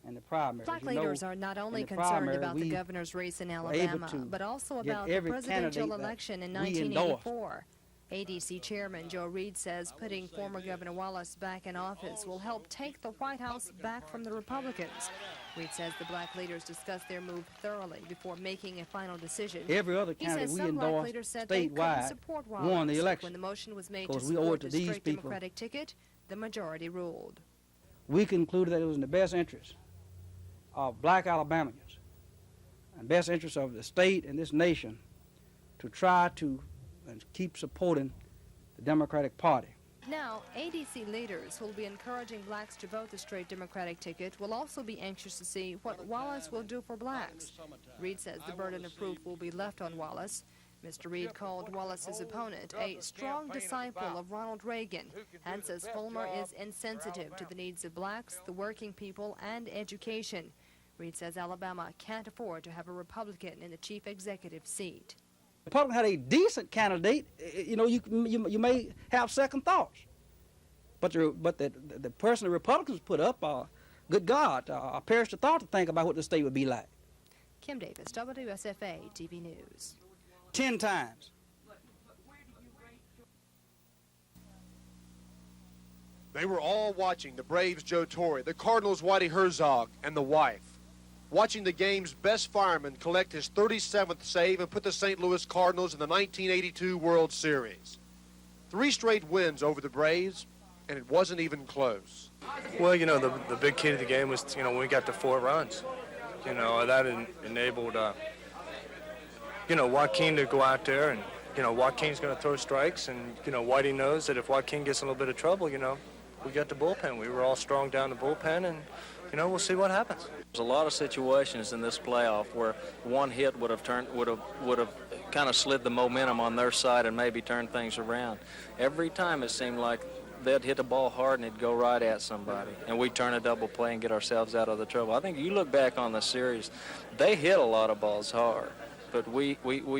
and the primary. Black leaders are not only concerned about the governor's race in Alabama, but also about the presidential election in 1984. ADC Chairman Joe Reed says putting former Governor Wallace back in office will help take the White House back from the Republicans. Reed says the black leaders discussed their move thoroughly before making a final decision. Every other candidate we endorsed statewide won the election. When the motion was made to support the straight Democratic ticket, the majority ruled. We concluded that it was in the best interest of black Alabamians and best interest of the state and this nation to try to and keep supporting the Democratic Party. Now, ADC leaders who will be encouraging blacks to vote the straight Democratic ticket will also be anxious to see what Wallace will do for blacks. Reed says the burden of proof will be left on Wallace. Mr. Reed called Wallace's opponent a strong disciple of Ronald Reagan and says Fulmer is insensitive to the needs of blacks, the working people, and education. Reed says Alabama can't afford to have a Republican in the chief executive seat. The Republican had a decent candidate, you may have second thoughts. But the person the Republicans put up, good God, perish the thought to think about what the state would be like. Kim Davis, WSFA TV News. 10 times. They were all watching the Braves' Joe Torre, the Cardinals' Whitey Herzog, and the wife. Watching the game's best fireman collect his 37th save and put the St. Louis Cardinals in the 1982 World Series. 3 straight wins over the Braves, and it wasn't even close. Well, the big key to the game was, when we got to 4 runs. That enabled, Joaquin to go out there, and, Joaquin's going to throw strikes, and, Whitey knows that if Joaquin gets in a little bit of trouble, we got the bullpen. We were all strong down the bullpen, and, we'll see what happens. There's a lot of situations in this playoff where one hit would have kind of slid the momentum on their side and maybe turned things around. Every time it seemed like they'd hit the ball hard and it'd go right at somebody, and we'd turn a double play and get ourselves out of the trouble. I think you look back on the series, they hit a lot of balls hard, but we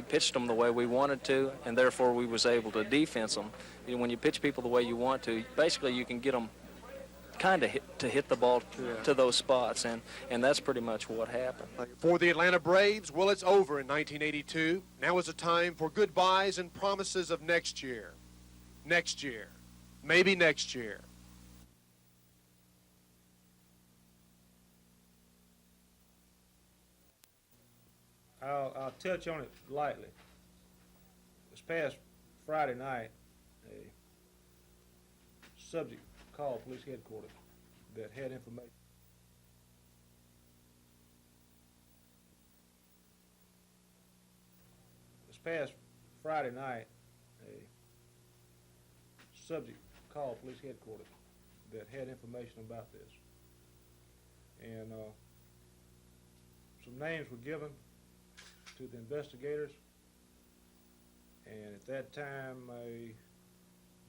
pitched them the way we wanted to, and therefore we was able to defense them. When you pitch people the way you want to, basically you can get them kind of hit the ball to those spots, and that's pretty much what happened. For the Atlanta Braves, well, it's over in 1982. Now is the time for goodbyes and promises of next year. Next year. Maybe next year. I'll touch on it lightly. This past Friday night, a subject called police headquarters that had information. This past Friday night, a subject called police headquarters that had information about this. And some names were given to the investigators, and at that time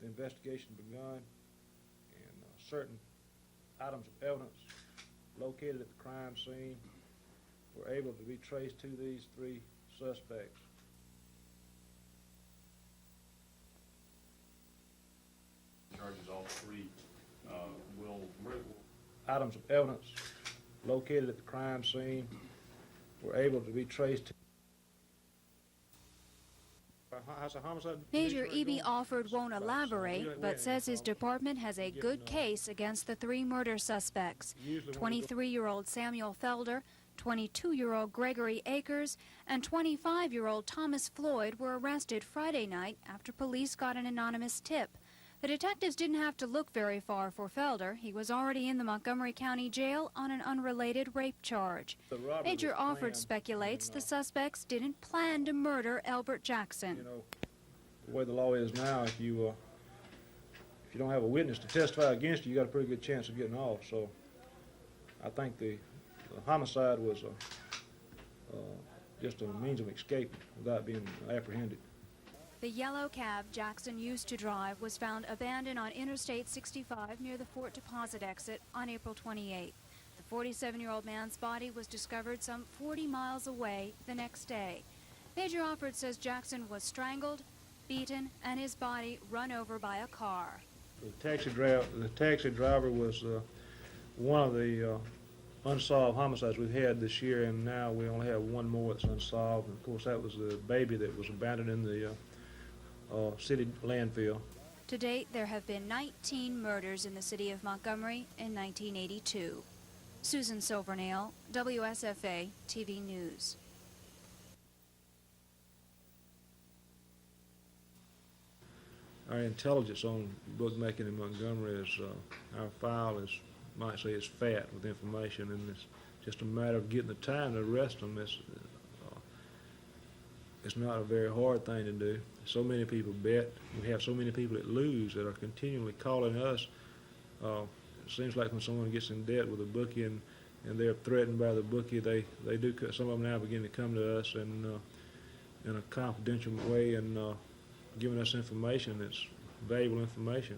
the investigation begun. Certain items of evidence located at the crime scene were able to be traced to these 3 suspects. Charges all 3 items of evidence located at the crime scene were able to be traced to. Major E.B. Alford won't elaborate, but says his department has a good case against the 3 murder suspects. 23-year-old Samuel Felder, 22-year-old Gregory Akers, and 25-year-old Thomas Floyd were arrested Friday night after police got an anonymous tip. The detectives didn't have to look very far for Felder. He was already in the Montgomery County Jail on an unrelated rape charge. Major Alford speculates the suspects didn't plan to murder Elbert Jackson. The way the law is now, if you don't have a witness to testify against you, you got a pretty good chance of getting off. So I think the homicide was just a means of escape without being apprehended. The yellow cab Jackson used to drive was found abandoned on Interstate 65 near the Fort Deposit exit on April 28th. The 47-year-old man's body was discovered some 40 miles away the next day. Major Alford says Jackson was strangled, beaten, and his body run over by a car. The taxi driver was one of the unsolved homicides we've had this year, and now we only have one more that's unsolved. And of course, that was the baby that was abandoned in the city landfill. To date, there have been 19 murders in the city of Montgomery in 1982. Susan Silvernail, WSFA TV News. Our intelligence on bookmaking in Montgomery is, our file is, might say, is fat with information, and it's just a matter of getting the time to arrest them. It's not a very hard thing to do. So many people bet. We have so many people that lose that are continually calling us. It seems like when someone gets in debt with a bookie and they're threatened by the bookie, they do. Some of them now begin to come to us and in a confidential way and giving us information that's valuable information.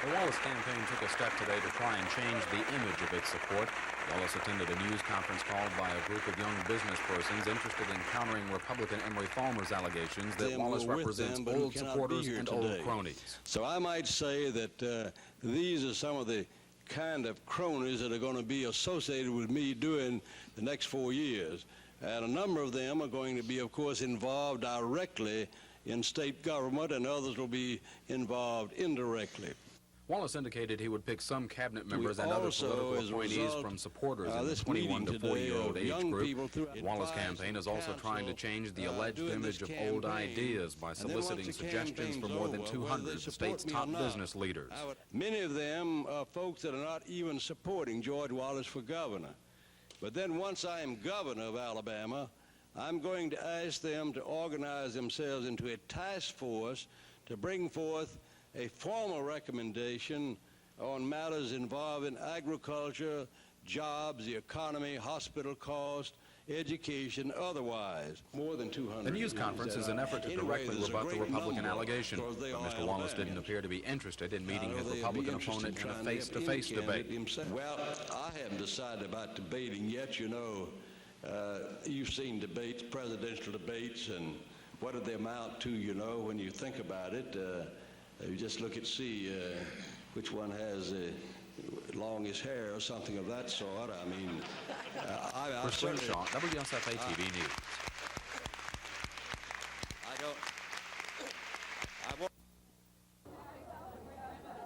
The Wallace campaign took a step today to try and change the image of its support. Wallace attended a news conference called by a group of young business persons interested in countering Republican Emory Falmer's allegations that Wallace represents old supporters and old cronies. So I might say that these are some of the kind of cronies that are going to be associated with me during the next 4 years. And a number of them are going to be, of course, involved directly in state government, and others will be involved indirectly. Wallace indicated he would pick some cabinet members and other political appointees from supporters in the 21 to 40-year-old age group. The Wallace campaign is also trying to change the alleged image of old ideas by soliciting suggestions from more than 200 of the state's top business leaders. Many of them are folks that are not even supporting George Wallace for governor. But then once I am governor of Alabama, I'm going to ask them to organize themselves into a task force to bring forth a formal recommendation on matters involving agriculture, jobs, the economy, hospital cost, education, otherwise. More than 200. The news conference is an effort to directly rebut the Republican allegation, but Mr. Wallace didn't appear to be interested in meeting his Republican opponent in a face-to-face debate. Well, I haven't decided about debating yet. You know, you've seen debates, presidential debates, and what do they amount to, you know, when you think about it. You just look and see which one has longest hair or something of that sort. I mean, For Slim Shaw, WSFA TV News.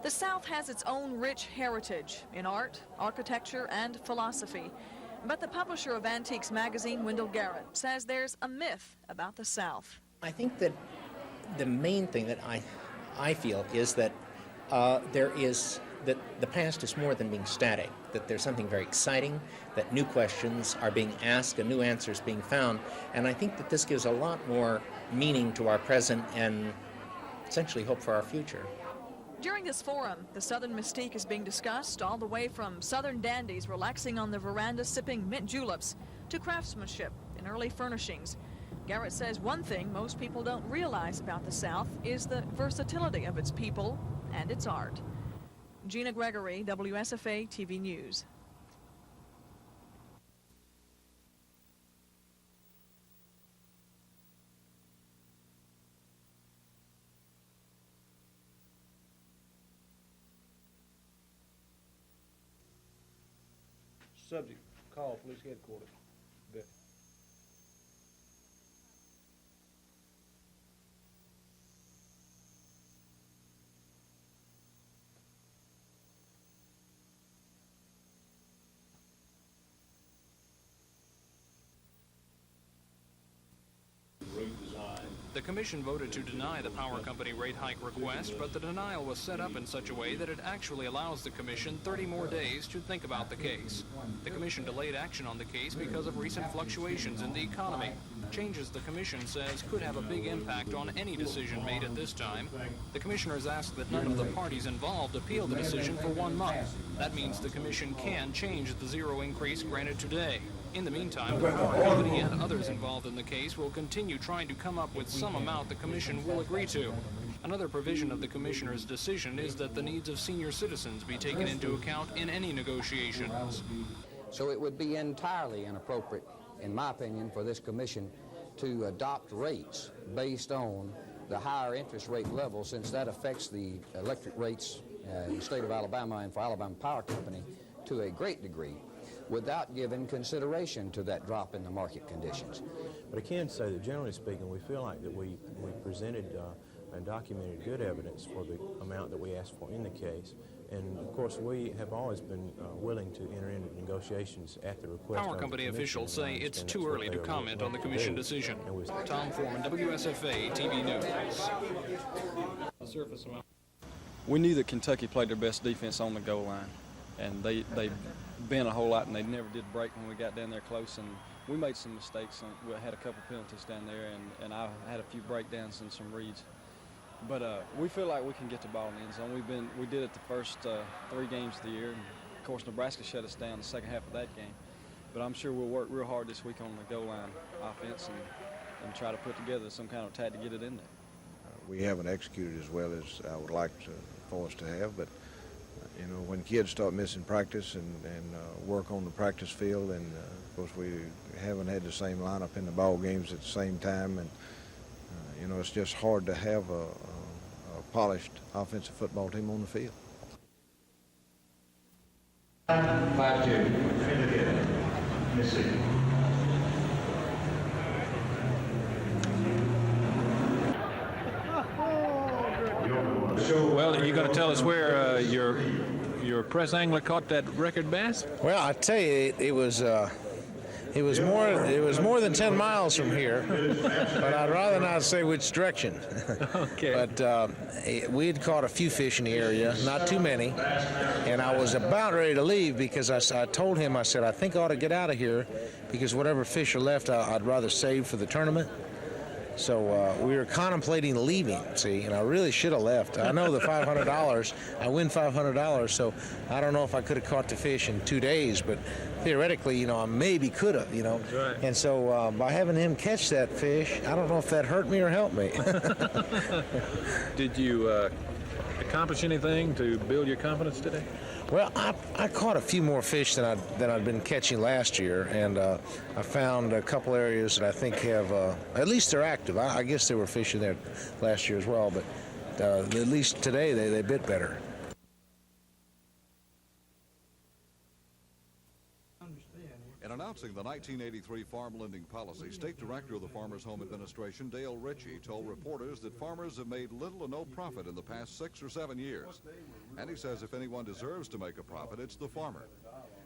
The South has its own rich heritage in art, architecture, and philosophy. But the publisher of Antiques magazine, Wendell Garrett, says there's a myth about the South. I think that the main thing that I feel is that that the past is more than being static, that there's something very exciting, that new questions are being asked and new answers being found, and I think that this gives a lot more meaning to our present and essentially hope for our future. During this forum, the Southern mystique is being discussed, all the way from Southern dandies relaxing on the veranda sipping mint juleps to craftsmanship in early furnishings. Garrett says one thing most people don't realize about the South is the versatility of its people and its art. Gina Gregory, WSFA TV News. Subject, call police headquarters. The commission voted to deny the power company rate hike request, but the denial was set up in such a way that it actually allows the commission 30 more days to think about the case. The commission delayed action on the case because of recent fluctuations in the economy. Changes the commission says could have a big impact on any decision made at this time. The commissioners asked that none of the parties involved appeal the decision for 1 month. That means the commission can change the zero increase granted today. In the meantime, the power company and others involved in the case will continue trying to come up with some amount the commission will agree to. Another provision of the commissioner's decision is that the needs of senior citizens be taken into account in any negotiations. So it would be entirely inappropriate, in my opinion, for this commission to adopt rates based on the higher interest rate level, since that affects the electric rates in the state of Alabama and for Alabama Power Company to a great degree, without giving consideration to that drop in the market conditions. But I can say that generally speaking, we feel like that we presented and documented good evidence for the amount that we asked for in the case. And of course, we have always been willing to enter into negotiations at the request. Power company officials say it's too early to comment on the commission decision. Tom Foreman, WSFA TV News. We knew that Kentucky played their best defense on the goal line, and they bent a whole lot, and they never did break when we got down there close. And we made some mistakes. We had a couple penalties down there, and I had a few breakdowns and some reads. But we feel like we can get the ball in the end zone. We did it the first 3 games of the year, and of course Nebraska shut us down the second half of that game. But I'm sure we'll work real hard this week on the goal line offense and try to put together some kind of attack to get it in there. We haven't executed as well as I would like for us to have, but you know, when kids start missing practice and work on the practice field, and of course we haven't had the same lineup in the ball games at the same time, and you know, it's just hard to have a polished offensive football team on the field. 5-2. Missing. Well, are you going to tell us where your press angler caught that record bass? Well, I tell you, it was more than 10 miles from here, but I'd rather not say which direction. Okay. But we had caught a few fish in the area, not too many, and I was about ready to leave because I told him, I said, I think I ought to get out of here because whatever fish are left, I'd rather save for the tournament. So we were contemplating leaving, see, and I really should have left. I know the $500, I win $500, so I don't know if I could have caught the fish in 2 days, but theoretically, you know, I maybe could have, you know. That's right. And so by having him catch that fish, I don't know if that hurt me or helped me. Did you accomplish anything to build your confidence today? Well, I caught a few more fish than I'd been catching last year, and I found a couple areas that I think have, at least they're active. I guess there were fish in there last year as well, but at least today they bit better. In announcing the 1983 farm lending policy, State Director of the Farmers Home Administration, Dale Ritchie, told reporters that farmers have made little or no profit in the past 6 or 7 years. And he says if anyone deserves to make a profit, it's the farmer.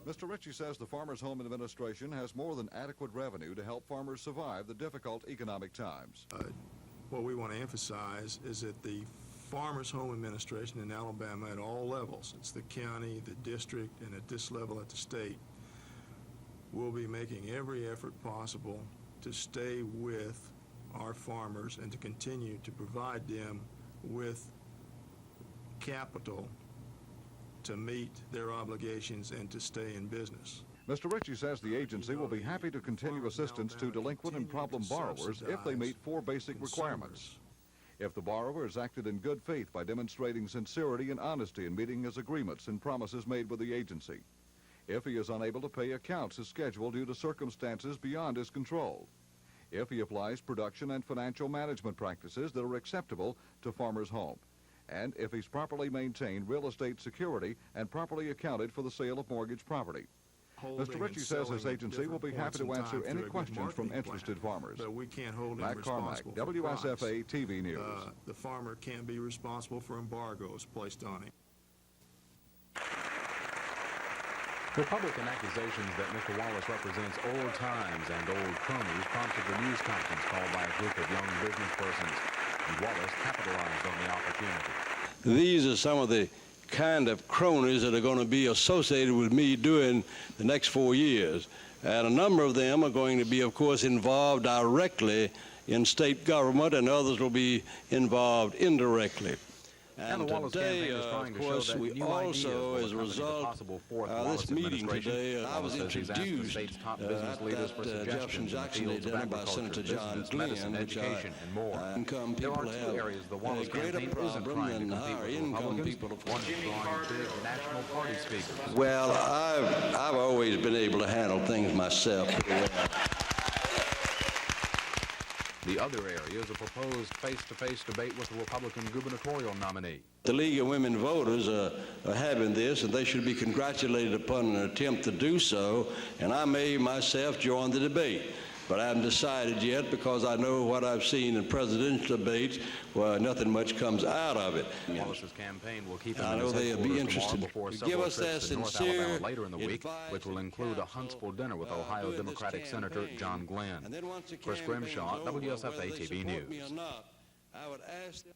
Mr. Ritchie says the Farmers Home Administration has more than adequate revenue to help farmers survive the difficult economic times. What we want to emphasize is that the Farmers Home Administration in Alabama at all levels, it's the county, the district, and at this level at the state, will be making every effort possible to stay with our farmers and to continue to provide them with capital to meet their obligations and to stay in business. Mr. Ritchie says the agency will be happy to continue assistance to delinquent and problem borrowers if they meet 4 basic requirements. If the borrower has acted in good faith by demonstrating sincerity and honesty in meeting his agreements and promises made with the agency. If he is unable to pay accounts as scheduled due to circumstances beyond his control. If he applies production and financial management practices that are acceptable to Farmers Home. And if he's properly maintained real estate security and properly accounted for the sale of mortgage property. Mr. Ritchie says his agency will be happy to answer any questions from interested farmers. But we can't hold him Matt Carmack, responsible for WSFA TV News. The farmer can't be responsible for embargoes placed on him. Republican accusations that Mr. Wallace represents old times and old cronies prompted the news conference called by a group of young business persons, and Wallace capitalized on the opportunity. These are some of the kind of cronies that are going to be associated with me during the next 4 years. And a number of them are going to be, of course, involved directly in state government, and others will be involved indirectly. And today, of course, we also, as a result of this meeting today, I was introduced at that Jefferson Jackson dinner by Senator John Glenn, which income people have a greater problem than higher income people, of course. Well, I've always been able to handle things myself pretty well. The other area is a proposed face-to-face debate with the Republican gubernatorial nominee. The League of Women Voters are having this, and they should be congratulated upon an attempt to do so, and I may myself join the debate. But I haven't decided yet because I know what I've seen in presidential debates where nothing much comes out of it. Wallace's campaign will keep him I in know his they'll be headquarters tomorrow interested before to several give us trips their to North sincere Alabama later in the week, advice which will and include a Huntsville dinner with Ohio doing this Democratic Senator campaign. John Glenn. And then once the Chris campaign Grimshaw, is over, WSFA whether they TV support me News. or not, I would ask them.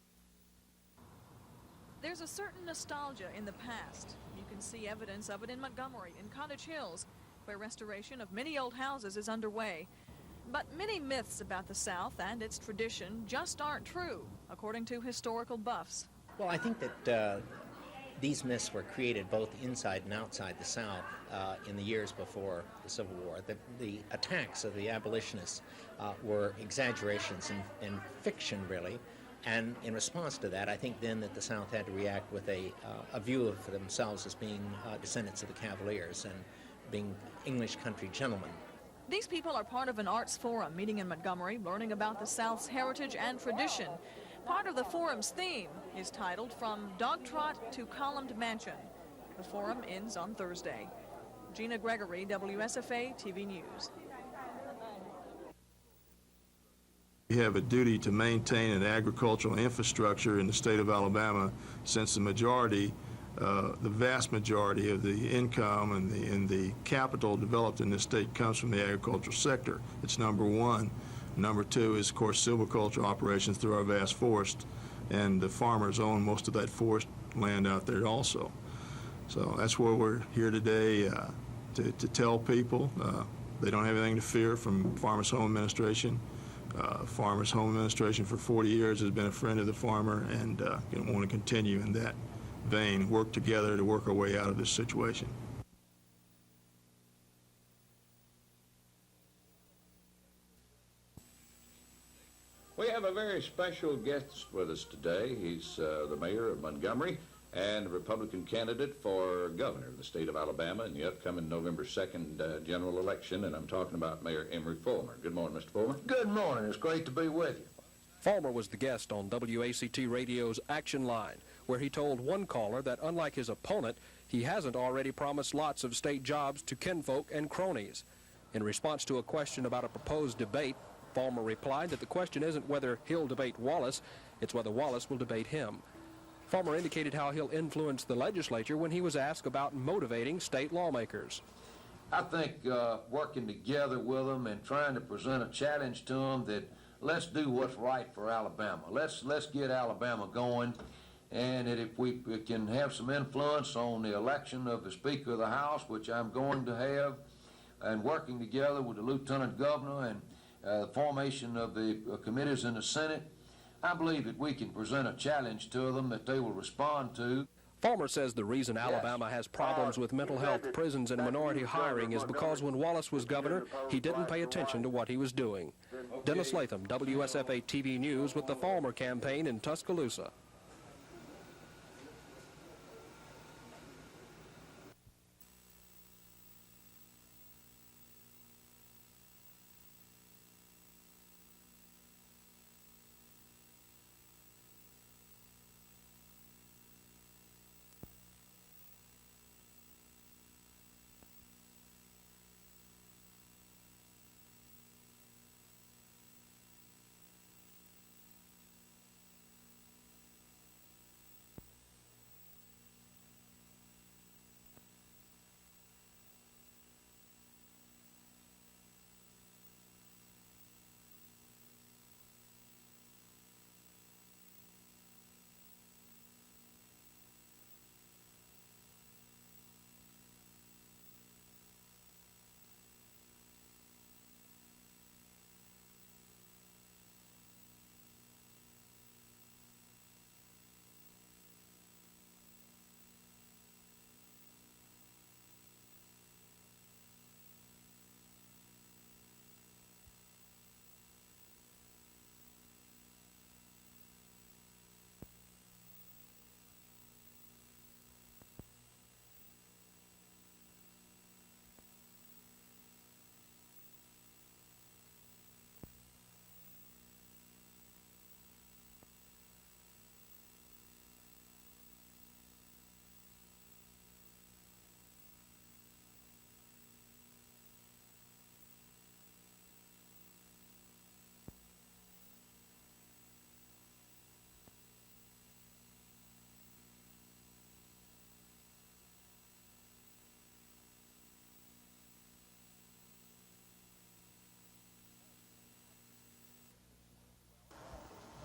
There's a certain nostalgia in the past. You can see evidence of it in Montgomery and Cottage Hills, where restoration of many old houses is underway. But many myths about the South and its tradition just aren't true, according to historical buffs. Well, I think that these myths were created both inside and outside the South in the years before the Civil War. The attacks of the abolitionists were exaggerations and fiction, really. And in response to that, I think then that the South had to react with a view of themselves as being descendants of the Cavaliers and being English country gentlemen. These people are part of an arts forum meeting in Montgomery, learning about the South's heritage and tradition. Part of the forum's theme is titled From Dog Trot to Columned Mansion. The forum ends on Thursday. Gina Gregory, WSFA TV News. We have a duty to maintain an agricultural infrastructure in the state of Alabama, since the vast majority of the income and the capital developed in this state comes from the agricultural sector. It's number one. Number two is, of course, silviculture operations through our vast forest, and the farmers own most of that forest land out there also. So that's where we're here today to tell people they don't have anything to fear from Farmers Home Administration. Farmers Home Administration for 40 years has been a friend of the farmer, and want to continue in that vein, work together to work our way out of this situation. We have a very special guest with us today. He's the mayor of Montgomery and a Republican candidate for governor of the state of Alabama in the upcoming November 2nd general election, and I'm talking about Mayor Emory Fulmer. Good morning, Mr. Fulmer. Good morning. It's great to be with you. Fulmer was the guest on WACT Radio's Action Line, where he told one caller that unlike his opponent, he hasn't already promised lots of state jobs to kinfolk and cronies. In response to a question about a proposed debate, Fulmer replied that the question isn't whether he'll debate Wallace, it's whether Wallace will debate him. Fulmer indicated how he'll influence the legislature when he was asked about motivating state lawmakers. I think working together with them and trying to present a challenge to them that let's do what's right for Alabama. Let's get Alabama going, and that if we can have some influence on the election of the Speaker of the House, which I'm going to have, and working together with the Lieutenant Governor and the formation of the committees in the Senate, I believe that we can present a challenge to them that they will respond to. Fulmer says the reason Alabama has problems with mental health, prisons, and minority hiring is because when Wallace was governor, he didn't pay attention to what he was doing. Dennis Latham, WSFA TV News, with the Fulmer campaign in Tuscaloosa.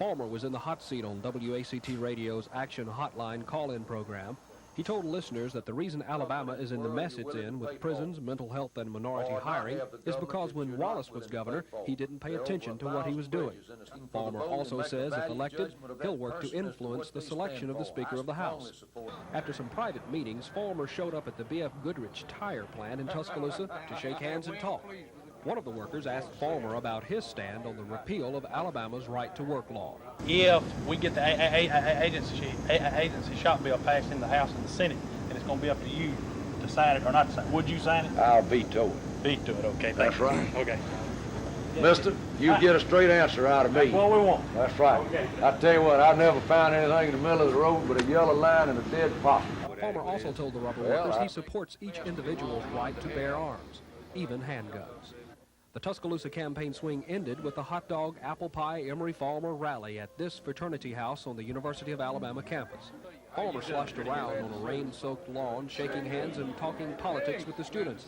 Palmer was in the hot seat on WACT Radio's Action Hotline call-in program. He told listeners that the reason Alabama is in the mess it's in with prisons, mental health, and minority hiring is because when Wallace was governor, he didn't pay attention to what he was doing. Palmer also says if elected, he'll work to influence the selection of the Speaker of the House. After some private meetings, Palmer showed up at the B.F. Goodrich tire plant in Tuscaloosa to shake hands and talk. One of the workers asked Palmer about his stand on the repeal of Alabama's right-to-work law. If we get the agency shot bill passed in the House and the Senate, then it's going to be up to you to sign it or not to sign it. Would you sign it? I'll veto it. Veto it, okay. That's right. Okay. Mister, you get a straight answer out of me. That's what we want. That's right. Okay. I tell you what, I never found anything in the middle of the road but a yellow line and a dead possum. Palmer also told the rubber workers he supports each individual's right to bear arms, even handguns. The Tuscaloosa campaign swing ended with the hot dog, apple pie, Emory Farmer rally at this fraternity house on the University of Alabama campus. Palmer sloshed around on a rain-soaked lawn, shaking hands and talking politics with the students.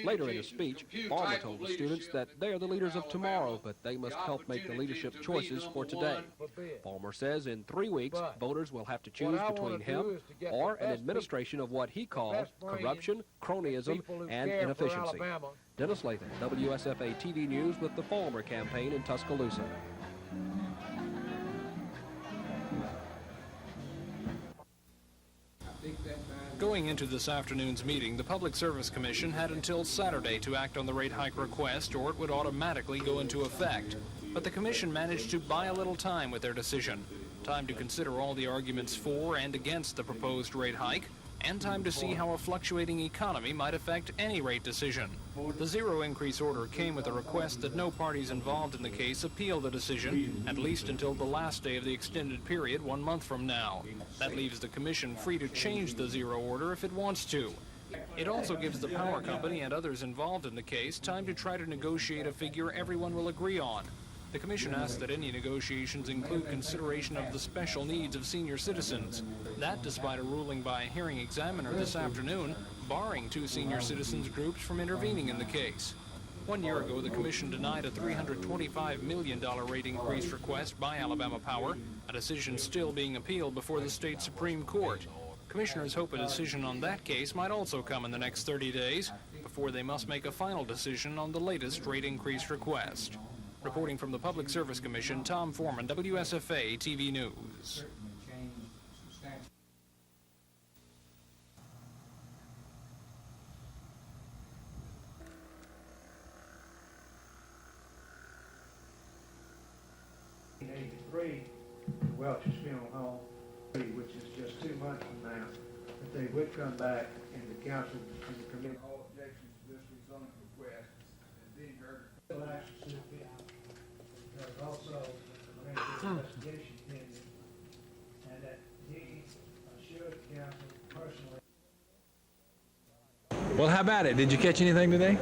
Later in his speech, Palmer told the students that they are the leaders of tomorrow, but they must help make the leadership choices for today. Palmer says in 3 weeks, voters will have to choose between him or an administration of what he calls corruption, cronyism, and inefficiency. Dennis Lathan, WSFA TV News with the Palmer campaign in Tuscaloosa. Going into this afternoon's meeting, the Public Service Commission had until Saturday to act on the rate hike request, or it would automatically go into effect. But the Commission managed to buy a little time with their decision. Time to consider all the arguments for and against the proposed rate hike, and time to see how a fluctuating economy might affect any rate decision. The zero increase order came with a request that no parties involved in the case appeal the decision, at least until the last day of the extended period 1 month from now. That leaves the Commission free to change the zero order if it wants to. It also gives the power company and others involved in the case time to try to negotiate a figure everyone will agree on. The Commission asked that any negotiations include consideration of the special needs of senior citizens. That despite a ruling by a hearing examiner this afternoon barring 2 senior citizens groups from intervening in the case. 1 year ago, the Commission denied a $325 million rate increase request by Alabama Power, a decision still being appealed before the state Supreme Court. Commissioners hope a decision on that case might also come in the next 30 days before they must make a final decision on the latest rate increase request. Reporting from the Public Service Commission, Tom Foreman, WSFA TV News. Welch's Funeral Home, which is just 2 months from now, that they would come back and the council and the committee. All objections to this rezoning request is being heard. Because also there's an investigation pending, and that he assured the council personally. Well, how about it? Did you catch anything today?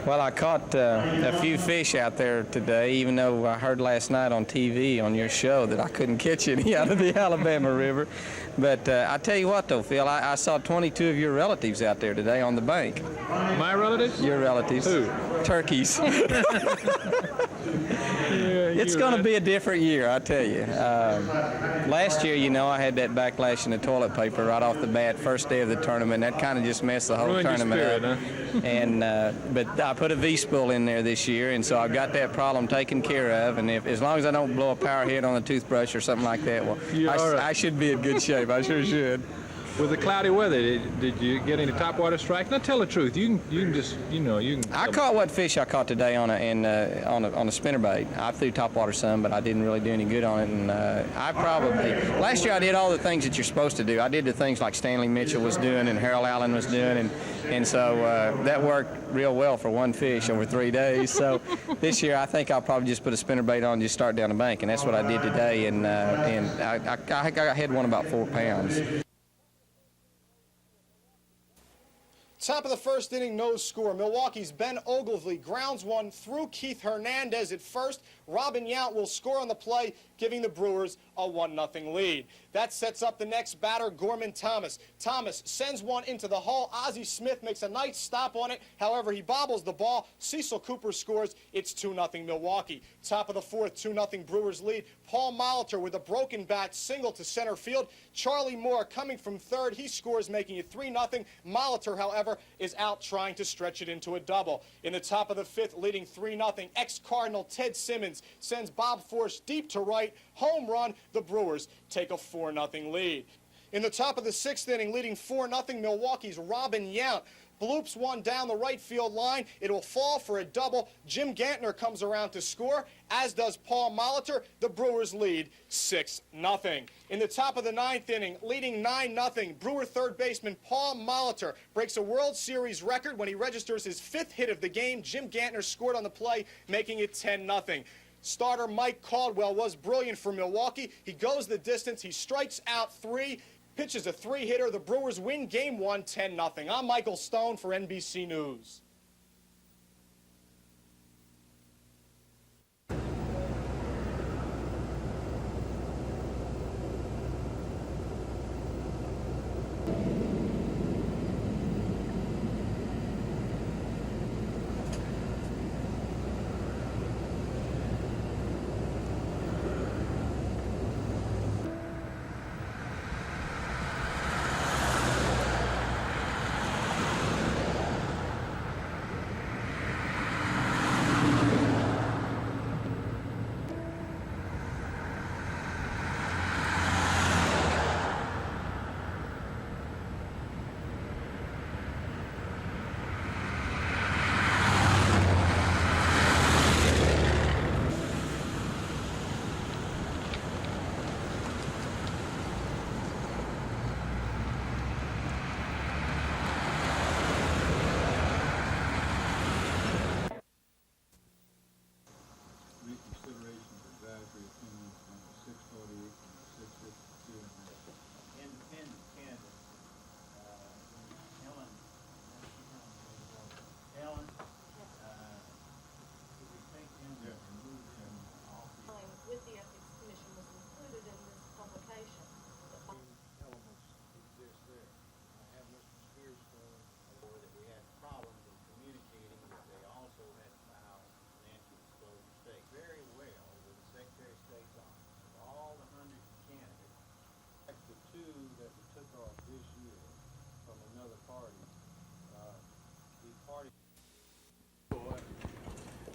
Well, I caught a few fish out there today, even though I heard last night on TV on your show that I couldn't catch any out of the Alabama River. But I tell you what, though, Phil, I saw 22 of your relatives out there today on the bank. My relatives? Your relatives. Who? Turkeys. It's going to be a different year, I tell you. Last year, you know, I had that backlash in the toilet paper right off the bat, first day of the tournament. That kind of just messed the whole tournament up. Huh? And but I put a V-spool in there this year, and so I've got that problem taken care of. And as long as I don't blow a power head on a toothbrush or something like that, well, I should be in good shape. I sure should. With the cloudy weather, did you get any topwater strikes? Now tell the truth. You can just, you know, you can. I caught what fish I caught today on a spinnerbait. I threw topwater some, but I didn't really do any good on it. And last year I did all the things that you're supposed to do. I did the things like Stanley Mitchell was doing and Harold Allen was doing, and so that worked real well for one fish over 3 days. So this year I think I'll probably just put a spinnerbait on and just start down the bank, and that's what I did today. And I had one about 4 pounds. Top of the first inning, no score. Milwaukee's Ben Ogilvy grounds one through Keith Hernandez at first. Robin Yount will score on the play, giving the Brewers a 1-0 lead. That sets up the next batter, Gorman Thomas. Thomas sends one into the hall. Ozzie Smith makes a nice stop on it. However, he bobbles the ball. Cecil Cooper scores. It's 2-0 Milwaukee. Top of the fourth, 2-0 Brewers lead. Paul Molitor with a broken bat single to center field. Charlie Moore coming from third. He scores, making it 3-0. Molitor, however, is out trying to stretch it into a double. In the top of the fifth, leading 3-0, ex-Cardinal Ted Simmons sends Bob Force deep to right. Home run. The Brewers take a 4-0 lead. In the top of the sixth inning, leading 4-0, Milwaukee's Robin Yount bloops one down the right field line. It will fall for a double. Jim Gantner comes around to score, as does Paul Molitor. The Brewers lead 6-0. In the top of the ninth inning, leading 9-0, Brewer third baseman Paul Molitor breaks a World Series record when he registers his 5th hit of the game. Jim Gantner scored on the play, making it 10-0. Starter Mike Caldwell was brilliant for Milwaukee. He goes the distance. He strikes out 3. Pitches a 3-hitter. The Brewers win Game 1, 10-0. I'm Michael Stone for NBC News.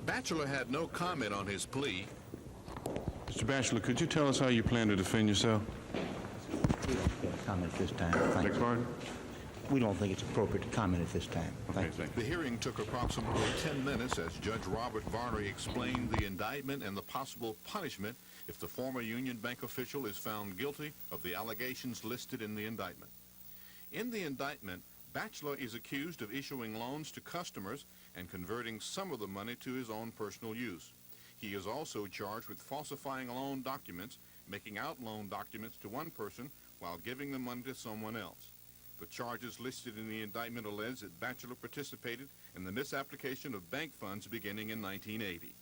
Batchelor had no comment on his plea. Mr. Batchelor, could you tell us how you plan to defend yourself? We don't comment at this time. Beg pardon? We don't think it's appropriate to comment at this time. Thank you. The hearing took approximately 10 minutes as Judge Robert Varney explained the indictment and the possible punishment if the former Union Bank official is found guilty of the allegations listed in the indictment. In the indictment, Batchelor is accused of issuing loans to customers and converting some of the money to his own personal use. He is also charged with falsifying loan documents, making out loan documents to one person while giving the money to someone else. The charges listed in the indictment allege that Batchelor participated in the misapplication of bank funds beginning in 1980.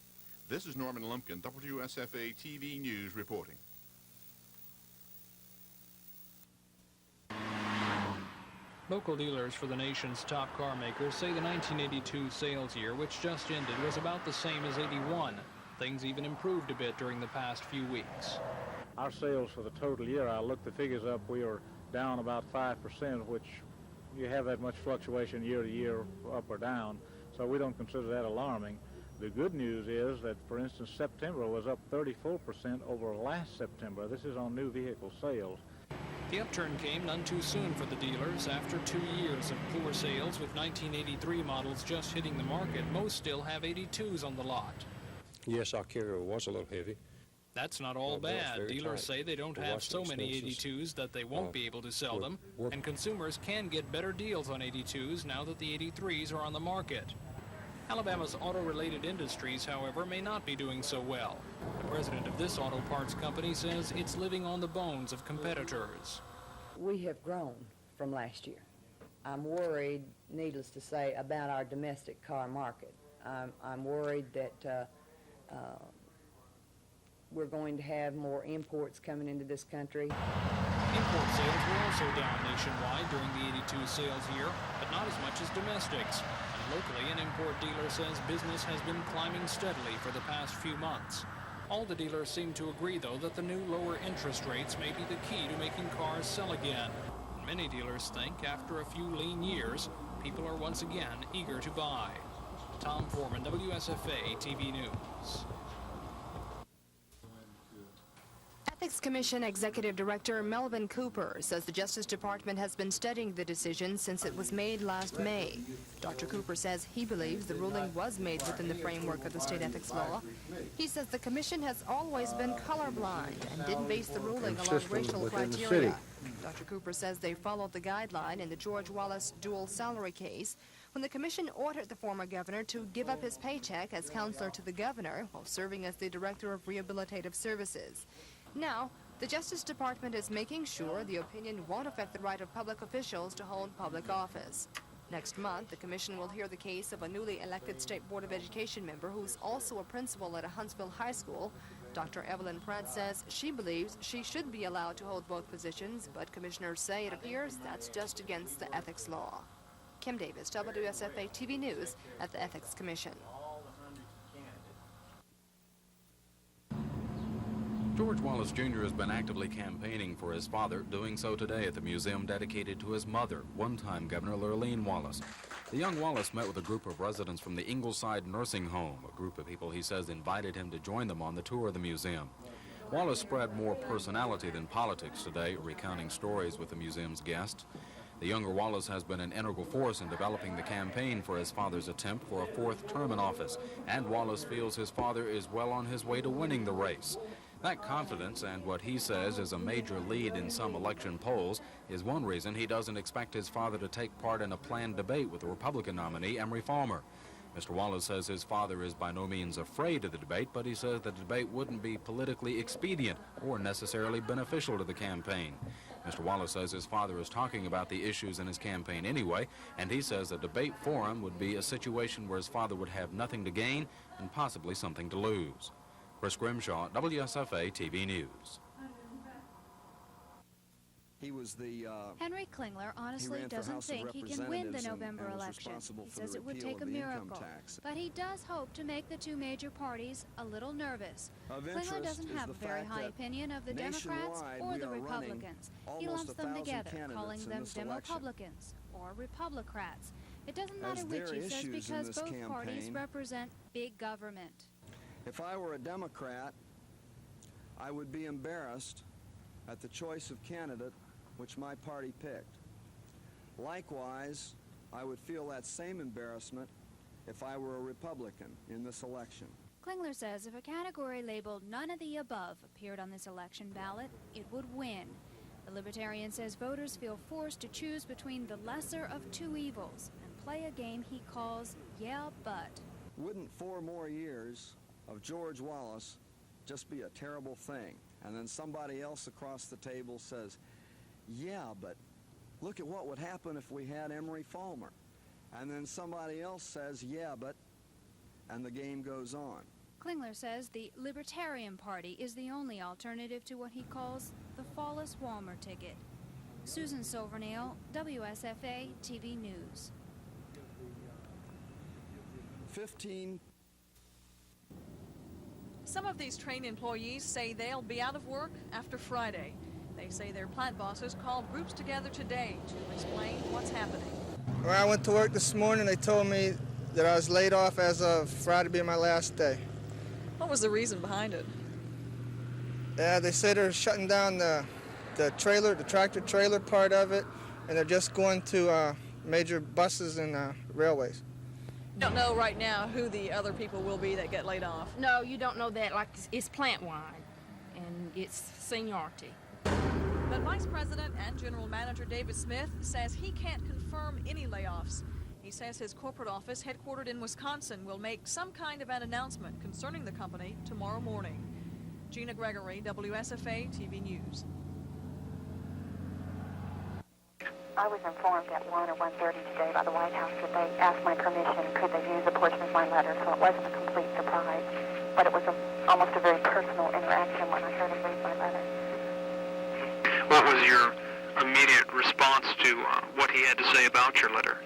This is Norman Lumpkin, WSFA TV News reporting. Local dealers for the nation's top car makers say the 1982 sales year, which just ended, was about the same as 81. Things even improved a bit during the past few weeks. Our sales for the total year, I looked the figures up, we were down about 5%, which you have that much fluctuation year to year, up or down, so we don't consider that alarming. The good news is that, for instance, September was up 34% over last September. This is on new vehicle sales. The upturn came none too soon for the dealers. After 2 years of poor sales with 1983 models just hitting the market, most still have 82s on the lot. Yes, our carrier was a little heavy. That's not all bad. Dealers say they don't have so many 82s that they won't be able to sell them, and consumers can get better deals on 82s now that the 83s are on the market. Alabama's auto-related industries, however, may not be doing so well. The president of this auto parts company says it's living on the bones of competitors. We have grown from last year. I'm worried, needless to say, about our domestic car market. I'm worried that we're going to have more imports coming into this country. Import sales were also down nationwide during the 82 sales year, but not as much as domestics. And locally, an import dealer says business has been climbing steadily for the past few months. All the dealers seem to agree, though, that the new lower interest rates may be the key to making cars sell again. And many dealers think after a few lean years, people are once again eager to buy. Tom Foreman, WSFA TV News. Ethics Commission Executive Director Melvin Cooper says the Justice Department has been studying the decision since it was made last May. Dr. Cooper says he believes the ruling was made within the framework of the state ethics law. He says the commission has always been colorblind and didn't base the ruling along racial criteria. Dr. Cooper says they followed the guideline in the George Wallace dual salary case when the commission ordered the former governor to give up his paycheck as counselor to the governor while serving as the director of rehabilitative services. Now, the Justice Department is making sure the opinion won't affect the right of public officials to hold public office. Next month, the commission will hear the case of a newly elected State Board of Education member who's also a principal at a Huntsville high school. Dr. Evelyn Pratt says she believes she should be allowed to hold both positions, but commissioners say it appears that's just against the ethics law. Kim Davis, WSFA TV News at the Ethics Commission. George Wallace Jr. has been actively campaigning for his father, doing so today at the museum dedicated to his mother, one-time Governor Lurleen Wallace. The young Wallace met with a group of residents from the Ingleside Nursing Home, a group of people he says invited him to join them on the tour of the museum. Wallace spread more personality than politics today, recounting stories with the museum's guests. The younger Wallace has been an integral force in developing the campaign for his father's attempt for a fourth term in office, and Wallace feels his father is well on his way to winning the race. That confidence and what he says is a major lead in some election polls is one reason he doesn't expect his father to take part in a planned debate with the Republican nominee, Emery Farmer. Mr. Wallace says his father is by no means afraid of the debate, but he says the debate wouldn't be politically expedient or necessarily beneficial to the campaign. Mr. Wallace says his father is talking about the issues in his campaign anyway, and he says a debate for him would be a situation where his father would have nothing to gain and possibly something to lose. Chris Grimshaw, WSFA TV News. He was the Henry Klingler honestly doesn't think he can win the November election. He says it would take a miracle, but he does hope to make the two major parties a little nervous. Klingler doesn't have a very high opinion of the Democrats or the Republicans. He lumps them together, calling them Demopublicans or Republicrats. It doesn't matter which, he says, because both parties represent big government. If I were a Democrat, I would be embarrassed at the choice of candidate which my party picked. Likewise, I would feel that same embarrassment if I were a Republican in this election. Klingler says if a category labeled none of the above appeared on this election ballot, it would win. The Libertarian says voters feel forced to choose between the lesser of two evils and play a game he calls yeah, but. Wouldn't 4 more years of George Wallace just be a terrible thing? And then somebody else across the table says, yeah, but look at what would happen if we had Emery Farmer. And then somebody else says, yeah, but, and the game goes on. Klingler says the Libertarian Party is the only alternative to what he calls the Wallace-Walmer ticket. Susan Silvernail, WSFA TV News. 15. Some of these train employees say they'll be out of work after Friday. They say their plant bosses called groups together today to explain what's happening. When I went to work this morning, they told me that I was laid off as of Friday being my last day. What was the reason behind it? Yeah, they say they're shutting down the tractor trailer part of it, and they're just going to major buses and railways. You don't know right now who the other people will be that get laid off. No, you don't know that. Like, it's plant-wide, and it's seniority. But Vice President and General Manager David Smith says he can't confirm any layoffs. He says his corporate office, headquartered in Wisconsin, will make some kind of an announcement concerning the company tomorrow morning. Gina Gregory, WSFA TV News. I was informed at 1 or 1:30 today by the White House that they asked my permission, could they use a portion of my letter, so it wasn't a complete surprise. But it was almost a very personal interaction when I heard him read my letter. What was your immediate response to what he had to say about your letter?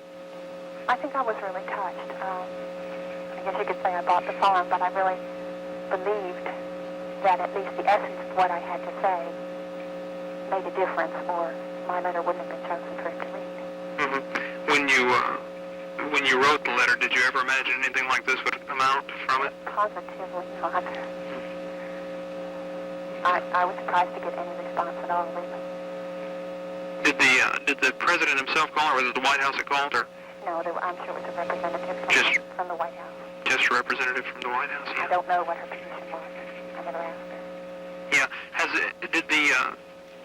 I think I was really touched. I guess you could say I bought the farm, but I really believed that at least the essence of what I had to say made a difference, or my letter wouldn't have been chosen for him to read. When you wrote the letter, did you ever imagine anything like this would come out from it? Positively not. I was surprised to get any response at all, really. Did the president himself call, or was it the White House that called, or? No, I'm sure it was a representative from the White House. Just a representative from the White House, yeah. I don't know what her position was. I never asked her. Yeah.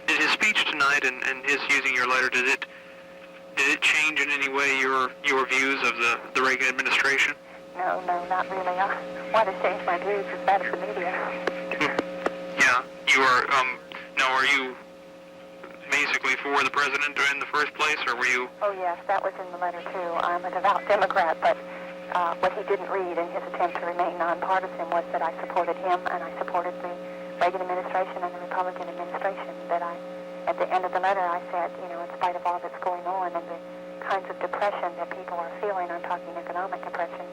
Did his speech tonight and his using your letter, did it change in any way your views of the Reagan administration? No, not really. What has changed my views is that of the media. Yeah. You are, now are you basically for the president in the first place, or were you? Oh, yes, that was in the letter, too. I'm a devout Democrat, but what he didn't read in his attempt to remain nonpartisan was that I supported him and I supported the Reagan administration and the Republican administration. That at the end of the letter, I said, in spite of all that's going on and the kinds of depression that people are feeling, I'm talking economic depression,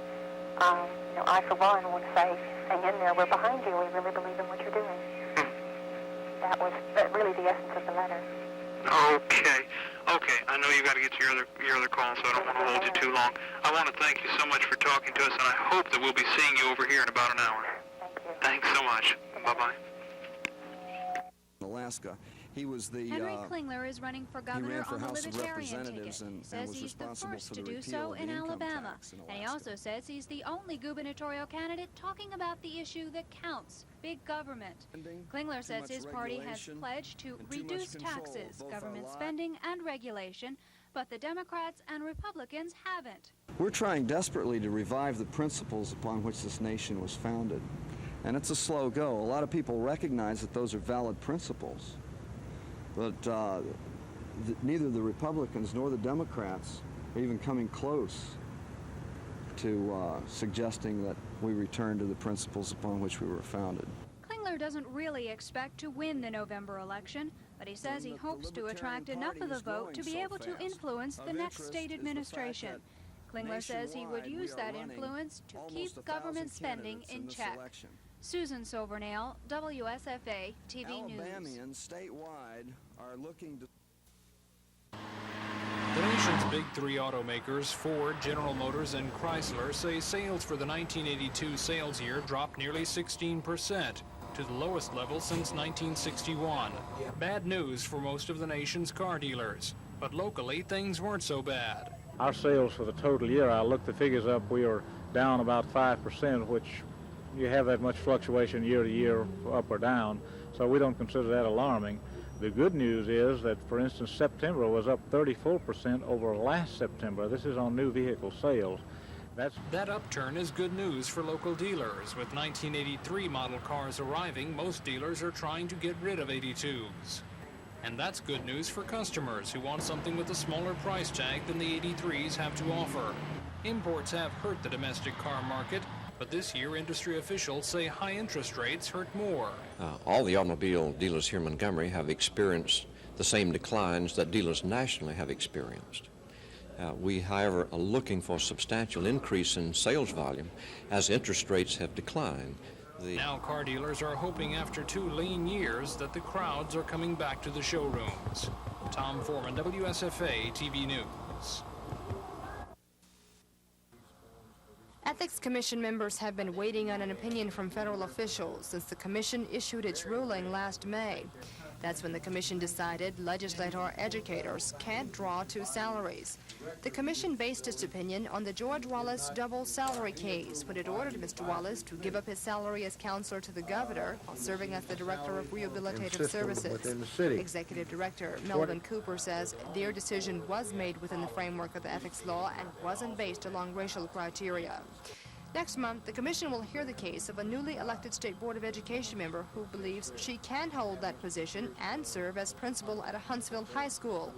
I, for one, want to say, hang in there, we're behind you, we really believe in what you're doing. That was really the essence of the letter. Okay. I know you got to get to your other call, so I don't want to hold you too long. I want to thank you so much for talking to us, and I hope that we'll be seeing you over here in about an hour. Thank you. Thanks so much. Bye-bye. Alaska. He was the Henry Klingler is running for governor on the House Libertarian ticket. He says he's the first to do so in Alabama. And he also says he's the only gubernatorial candidate talking about the issue that counts, big government. Klingler says his party has pledged to reduce taxes, government spending, and regulation, but the Democrats and Republicans haven't. We're trying desperately to revive the principles upon which this nation was founded. And it's a slow go. A lot of people recognize that those are valid principles. But neither the Republicans nor the Democrats are even coming close to suggesting that we return to the principles upon which we were founded. Klingler doesn't really expect to win the November election, but he says he hopes to attract enough of the vote to be able to influence the next state administration. Klingler says he would use that influence to keep government spending in check. Susan Silvernail, WSFA TV News. Alabamians statewide are looking to... The nation's big three automakers, Ford, General Motors, and Chrysler, say sales for the 1982 sales year dropped nearly 16%, to the lowest level since 1961. Bad news for most of the nation's car dealers. But locally, things weren't so bad. Our sales for the total year, I looked the figures up, we are down about 5%, which you have that much fluctuation year to year, up or down, so we don't consider that alarming. The good news is that, for instance, September was up 34% over last September. This is on new vehicle sales. That upturn is good news for local dealers. With 1983 model cars arriving, most dealers are trying to get rid of 82s. And that's good news for customers who want something with a smaller price tag than the 83s have to offer. Imports have hurt the domestic car market, but this year industry officials say high interest rates hurt more. All the automobile dealers here in Montgomery have experienced the same declines that dealers nationally have experienced. We, however, are looking for a substantial increase in sales volume as interest rates have declined. Now car dealers are hoping after 2 lean years that the crowds are coming back to the showrooms. Tom Foreman, WSFA TV News. Ethics Commission members have been waiting on an opinion from federal officials since the Commission issued its ruling last May. That's when the Commission decided legislator educators can't draw 2 salaries. The Commission based its opinion on the George Wallace double salary case when it ordered Mr. Wallace to give up his salary as counselor to the governor while serving as the Director of Rehabilitative Services. Executive Director Melvin Cooper says their decision was made within the framework of the ethics law and wasn't based along racial criteria. Next month, the Commission will hear the case of a newly elected State Board of Education member who believes she can hold that position and serve as principal at a Huntsville high school.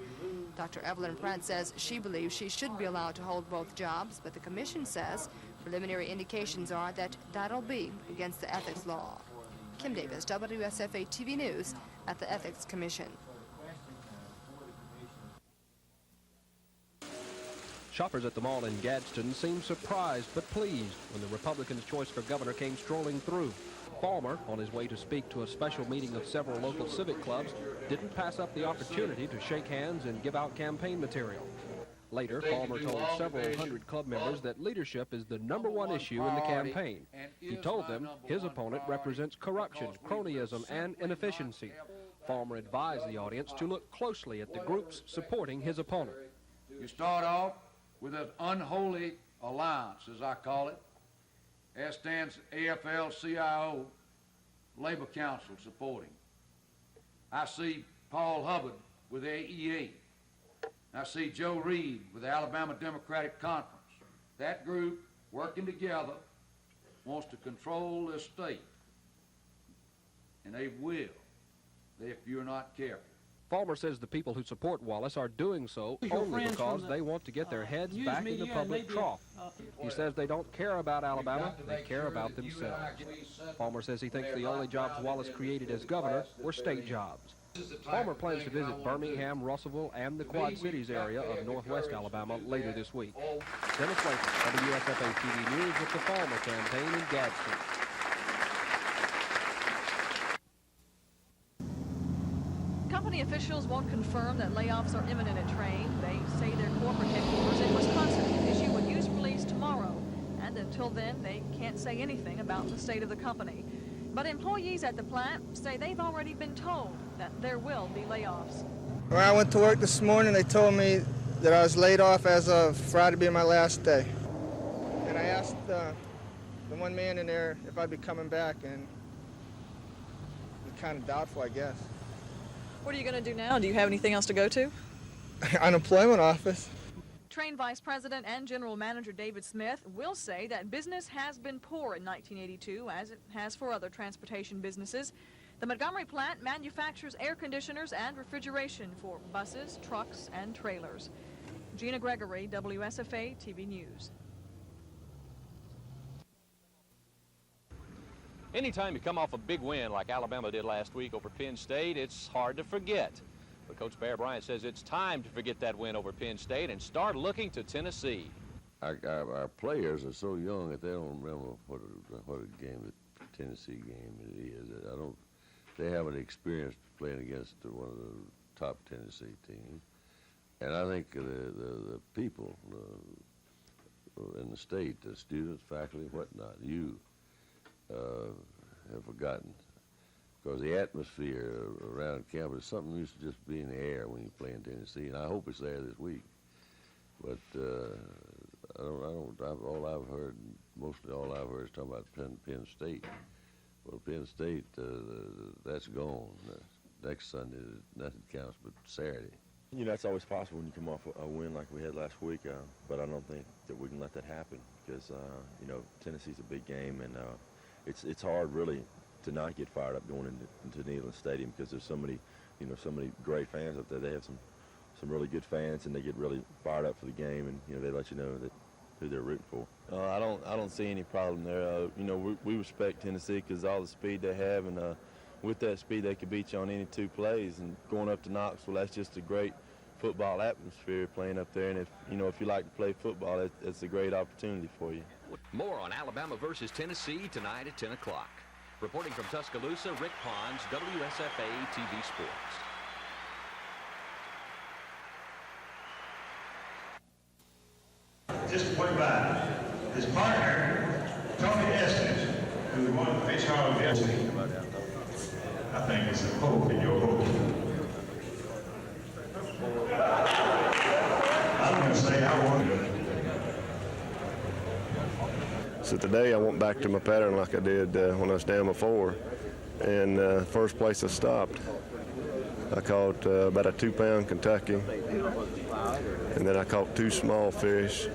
Dr. Evelyn Pratt says she believes she should be allowed to hold both jobs, but the Commission says Preliminary indications are that that'll be against the ethics law. Kim Davis, WSFA TV News at the Ethics Commission. Shoppers at the mall in Gadsden seemed surprised but pleased when the Republicans' choice for governor came strolling through. Palmer, on his way to speak to a special meeting of several local civic clubs, didn't pass up the opportunity to shake hands and give out campaign material. Later, Palmer told several hundred club members that leadership is the #1 issue in the campaign. He told them his opponent represents corruption, cronyism, and inefficiency. Palmer advised the audience to look closely at the groups supporting his opponent. You start off with an unholy alliance, as I call it. That stands AFL-CIO, Labor Council supporting. I see Paul Hubbard with AEA. I see Joe Reed with the Alabama Democratic Conference. That group, working together, wants to control this state. And they will, if you're not careful. Palmer says the people who support Wallace are doing so only because they want to get their heads back in the public trough. He says they don't care about Alabama, they care about themselves. Palmer says he thinks the only jobs Wallace created as governor were state jobs. Palmer plans to visit Birmingham, Russellville, and the Quad Cities area of northwest Alabama later this week. Dennis Latham, WSFA TV News with the Palmer campaign in Gadsden. Company officials won't confirm that layoffs are imminent at Train. They say their corporate headquarters in Wisconsin can issue a news release tomorrow. And until then, they can't say anything about the state of the company. But employees at the plant say they've already been told that there will be layoffs. When I went to work this morning, they told me that I was laid off as of Friday being my last day. And I asked the one man in there if I'd be coming back, and it's kind of doubtful, I guess. What are you going to do now? Do you have anything else to go to? Unemployment office. Train Vice President and General Manager David Smith will say that business has been poor in 1982, as it has for other transportation businesses. The Montgomery plant manufactures air conditioners and refrigeration for buses, trucks, and trailers. Gina Gregory, WSFA TV News. Anytime you come off a big win like Alabama did last week over Penn State, it's hard to forget. But Coach Bear Bryant says it's time to forget that win over Penn State and start looking to Tennessee. Our players are so young that they don't remember what a game, the Tennessee game it is. They haven't experienced playing against one of the top Tennessee teams. And I think the people in the state, the students, faculty, whatnot, have forgotten. Because the atmosphere around campus, something used to just be in the air when you play in Tennessee, and I hope it's there this week. But mostly all I've heard is talking about Penn State. Well, Penn State, that's gone. Next Sunday, nothing counts but Saturday. You know, it's always possible when you come off a win like we had last week, but I don't think that we can let that happen because, you know, Tennessee's a big game, and it's hard, really, to not get fired up going into Neyland Stadium because there's so many great fans up there. They have some really good fans, and they get really fired up for the game, and you know they let you know that who they're rooting for. I don't see any problem there. You know, we respect Tennessee because all the speed they have, and with that speed they could beat you on any two plays. And going up to Knoxville, that's just a great football atmosphere playing up there. And if you like to play football, that's a great opportunity for you. More on Alabama versus Tennessee tonight at 10 o'clock. Reporting from Tuscaloosa, Rick Pons, WSFA TV Sports. Just a quick by his partner, Tony Estes, who won the fish hog yesterday. I think it's a hope in your hope. I'm going to say I won it. So today I went back to my pattern like I did when I was down before. And first place I stopped, I caught about a 2-pound Kentucky. And then I caught 2 small fish.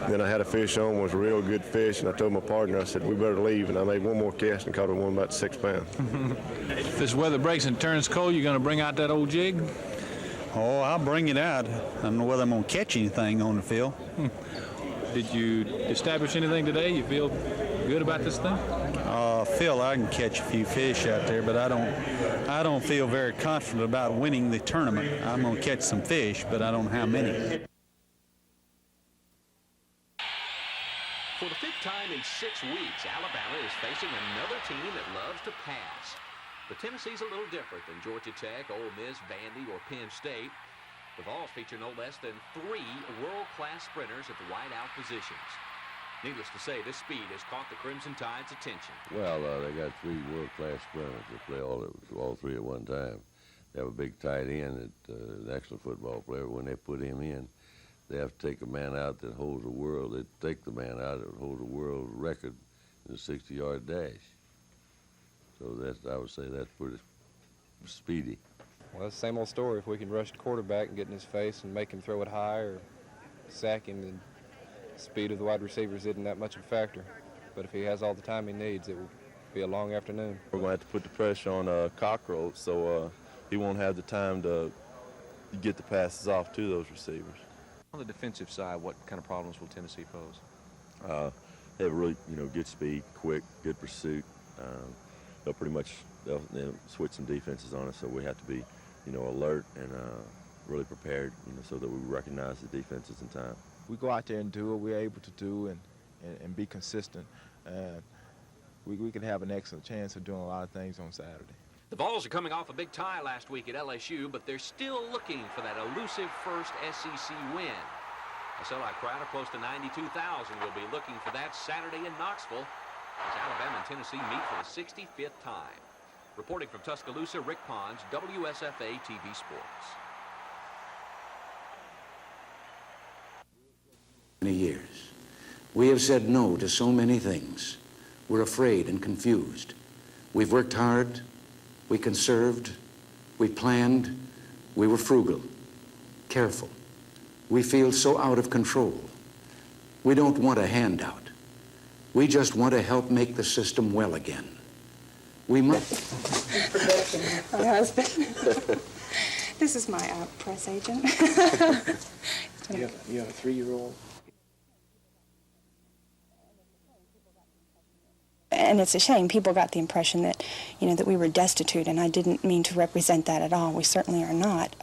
Then I had a fish on, was a real good fish, and I told my partner, I said, we better leave. And I made one more cast and caught one about 6 pounds. If this weather breaks and turns cold, you going to bring out that old jig? Oh, I'll bring it out. I don't know whether I'm going to catch anything on the field. Did you establish anything today? You feel good about this thing? Phil, I can catch a few fish out there, but I don't feel very confident about winning the tournament. I'm going to catch some fish, but I don't know how many. For the 5th time in 6 weeks, Alabama is facing another team that loves to pass. But Tennessee's a little different than Georgia Tech, Ole Miss, Vandy, or Penn State. The Vols feature no less than 3 world-class sprinters at the wideout positions. Needless to say, this speed has caught the Crimson Tide's attention. Well, they got 3 world-class sprinters that play all 3 at one time. They have a big tight end that's an excellent football player. When they put him in, they have to take a man out that holds the world. They take the man out that holds the world record in the 60-yard dash. So I would say that's pretty speedy. Well, it's the same old story. If we can rush the quarterback and get in his face and make him throw it high or sack him, then the speed of the wide receivers isn't that much of a factor. But if he has all the time he needs, it will be a long afternoon. We're going to have to put the pressure on Cockroach, so he won't have the time to get the passes off to those receivers. On the defensive side, what kind of problems will Tennessee pose? They have really, good speed, quick, good pursuit. They'll pretty much they'll switch some defenses on us, so we have to be, alert and really prepared, so that we recognize the defenses in time. We go out there and do what we're able to do and be consistent. And we can have an excellent chance of doing a lot of things on Saturday. The Vols are coming off a big tie last week at LSU, but they're still looking for that elusive first SEC win. A sellout crowd of close to 92,000 will be looking for that Saturday in Knoxville as Alabama and Tennessee meet for the 65th time. Reporting from Tuscaloosa, Rick Pons, WSFA TV Sports. Many years. We have said no to so many things. We're afraid and confused. We've worked hard. We conserved, we planned, we were frugal, careful. We feel so out of control. We don't want a handout. We just want to help make the system well again. We must. My husband. This is my press agent. You have a 3-year-old? And it's a shame. People got the impression that, that we were destitute, and I didn't mean to represent that at all. We certainly are not.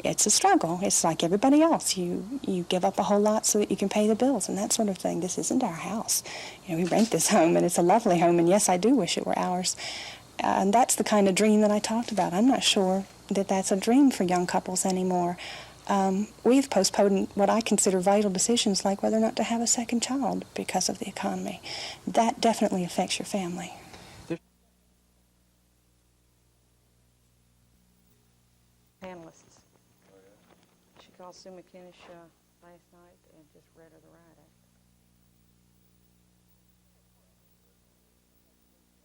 It's a struggle. It's like everybody else. You give up a whole lot so that you can pay the bills and that sort of thing. This isn't our house. We rent this home, and it's a lovely home, and yes, I do wish it were ours. And that's the kind of dream that I talked about. I'm not sure that that's a dream for young couples anymore. We've postponed what I consider vital decisions like whether or not to have a second child because of the economy. That definitely affects your family. Panelists. She called Sue McKinnish last night and just read her the write-up.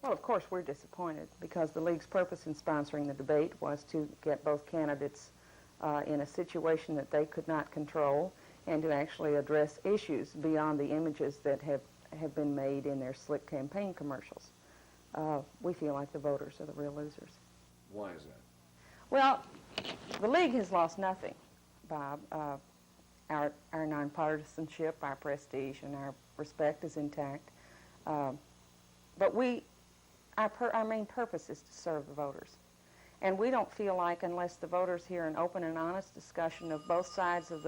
Well, of course, we're disappointed because the League's purpose in sponsoring the debate was to get both candidates in a situation that they could not control and to actually address issues beyond the images that have been made in their slick campaign commercials. We feel like the voters are the real losers. Why is that? Well, the League has lost nothing, Bob. Our nonpartisanship, our prestige, and our respect is intact. But our main purpose is to serve the voters. And we don't feel like, unless the voters hear an open and honest discussion of both sides of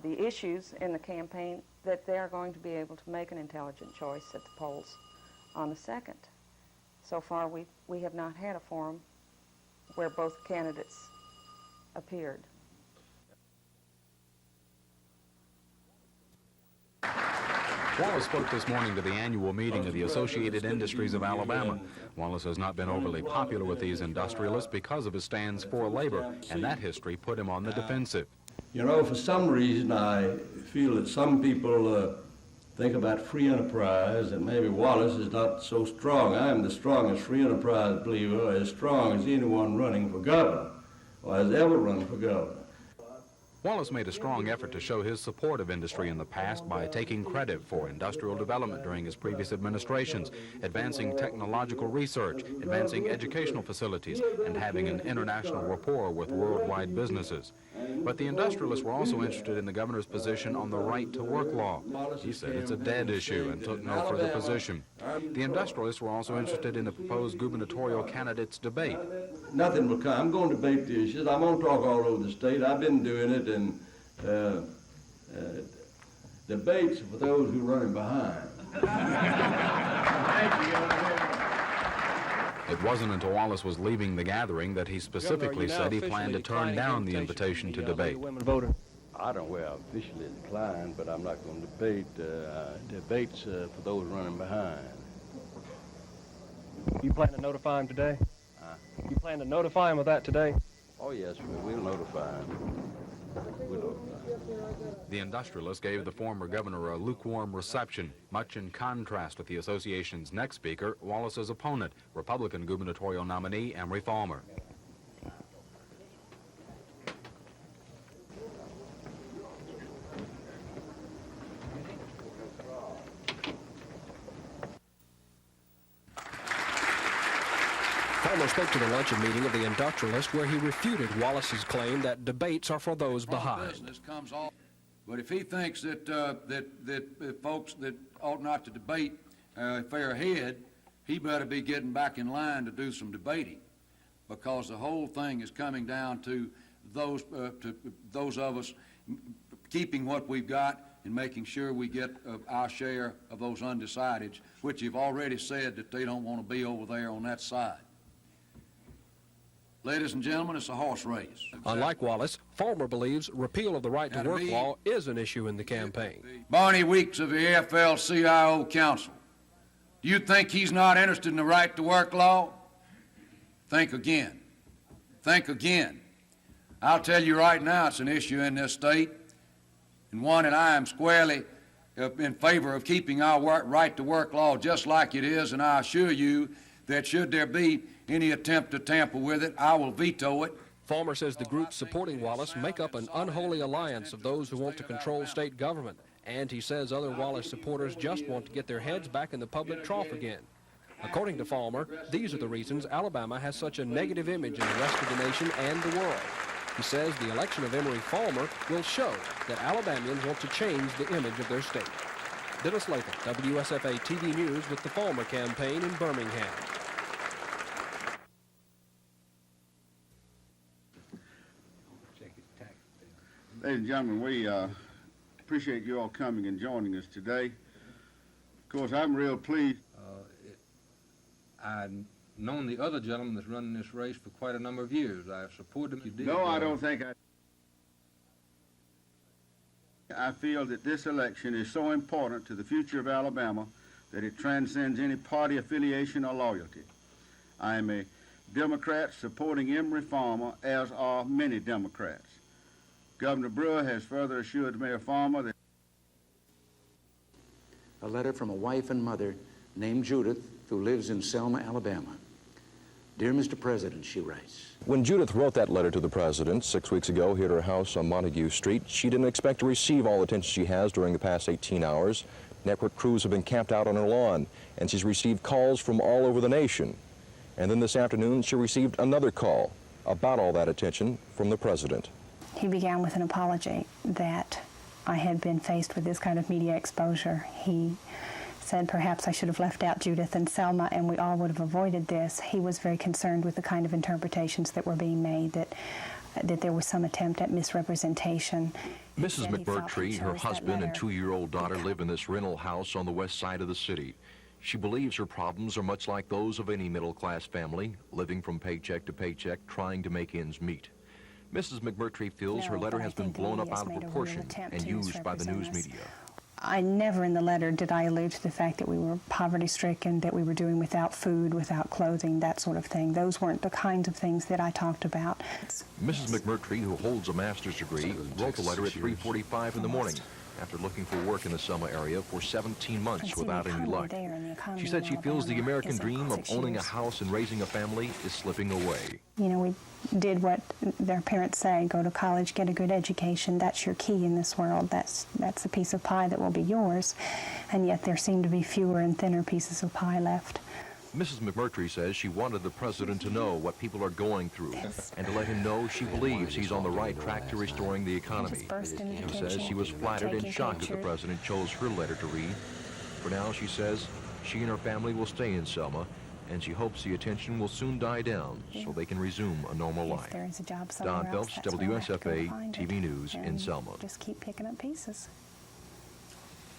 the issues in the campaign, that they are going to be able to make an intelligent choice at the polls on the 2nd. So far, we have not had a forum where both candidates appeared. Wallace spoke this morning to the annual meeting of the Associated Industries of Alabama. Wallace has not been overly popular with these industrialists because of his stands for labor, and that history put him on the defensive. For some reason, I feel that some people think about free enterprise, and maybe Wallace is not so strong. I am the strongest free enterprise believer, as strong as anyone running for governor, or has ever run for governor. Wallace made a strong effort to show his support of industry in the past by taking credit for industrial development during his previous administrations, advancing technological research, advancing educational facilities, and having an international rapport with worldwide businesses. But the industrialists were also interested in the governor's position on the right-to-work law. He said it's a dead issue and took no further position. The industrialists were also interested in the proposed gubernatorial candidates' debate. Nothing will come. I'm going to debate the issues. I'm going to talk all over the state. I've been doing it, and debates for those who are running behind. It wasn't until Wallace was leaving the gathering that he specifically said he planned to turn down the invitation to debate. I don't well officially declined, but I'm not going to debate debates for those running behind. You plan to notify him today? You plan to notify him of that today? Oh, yes, we'll notify him. We'll notify him. The industrialists gave the former governor a lukewarm reception, much in contrast with the association's next speaker, Wallace's opponent, Republican gubernatorial nominee Emory Farmer. Farmer spoke to the luncheon meeting of the industrialists where he refuted Wallace's claim that debates are for those behind. But if he thinks that folks that ought not to debate if they're ahead, he better be getting back in line to do some debating, because the whole thing is coming down to those of us keeping what we've got and making sure we get our share of those undecideds, which have already said that they don't want to be over there on that side. Ladies and gentlemen, it's a horse race. Unlike Wallace, Farmer believes repeal of the right-to-work law is an issue in the campaign. Barney Weeks of the AFL-CIO Council. Do you think he's not interested in the right-to-work law? Think again. Think again. I'll tell you right now it's an issue in this state, and one that I am squarely in favor of keeping our right-to-work law just like it is, and I assure you that should there be any attempt to tamper with it, I will veto it. Farmer says the groups supporting Wallace make up an unholy alliance of those who want to control state government, and he says other Wallace supporters just want to get their heads back in the public trough again. According to Farmer, these are the reasons Alabama has such a negative image in the rest of the nation and the world. He says the election of Emory Farmer will show that Alabamians want to change the image of their state. Dennis Latham, WSFA TV News with the Farmer campaign in Birmingham. Ladies and gentlemen, we appreciate you all coming and joining us today. Of course, I'm real pleased. I've known the other gentleman that's running this race for quite a number of years. I've supported him. No, I don't think I feel that this election is so important to the future of Alabama that it transcends any party affiliation or loyalty. I am a Democrat supporting Emory Farmer, as are many Democrats. Governor Brewer has further assured Mayor Farmer that a letter from a wife and mother named Judith who lives in Selma, Alabama. Dear Mr. President, she writes. When Judith wrote that letter to the president 6 weeks ago here at her house on Montague Street, she didn't expect to receive all the attention she has during the past 18 hours. Network crews have been camped out on her lawn, and she's received calls from all over the nation. And then this afternoon, she received another call about all that attention from the president. He began with an apology that I had been faced with this kind of media exposure. He said perhaps I should have left out Judith and Selma and we all would have avoided this. He was very concerned with the kind of interpretations that were being made, that there was some attempt at misrepresentation. Mrs. McMurtry, her husband and 2-year-old daughter live in this rental house on the west side of the city. She believes her problems are much like those of any middle-class family, living from paycheck to paycheck, trying to make ends meet. Mrs. McMurtry feels her letter has been blown up out of proportion and used by the news media. I never in the letter did I allude to the fact that we were poverty-stricken, that we were doing without food, without clothing, that sort of thing. Those weren't the kinds of things that I talked about. Mrs. McMurtry, who holds a master's degree, wrote the letter at 3:45 in the morning. after looking for work in the Selma area for 17 months without any luck. She said she feels the American dream of owning a house and raising a family is slipping away. You know, we did what their parents say, go to college, get a good education. That's your key in this world. That's a piece of pie that will be yours. And yet there seem to be fewer and thinner pieces of pie left. Mrs. McMurtry says she wanted the president to know what people are going through and to let him know she believes he's on the right track to restoring the economy. She says she was flattered and shocked that the president chose her letter to read. For now, she says she and her family will stay in Selma, and she hopes the attention will soon die down so they can resume a normal life. Don Phelps, WSFA TV News in Selma. Just keep picking up pieces.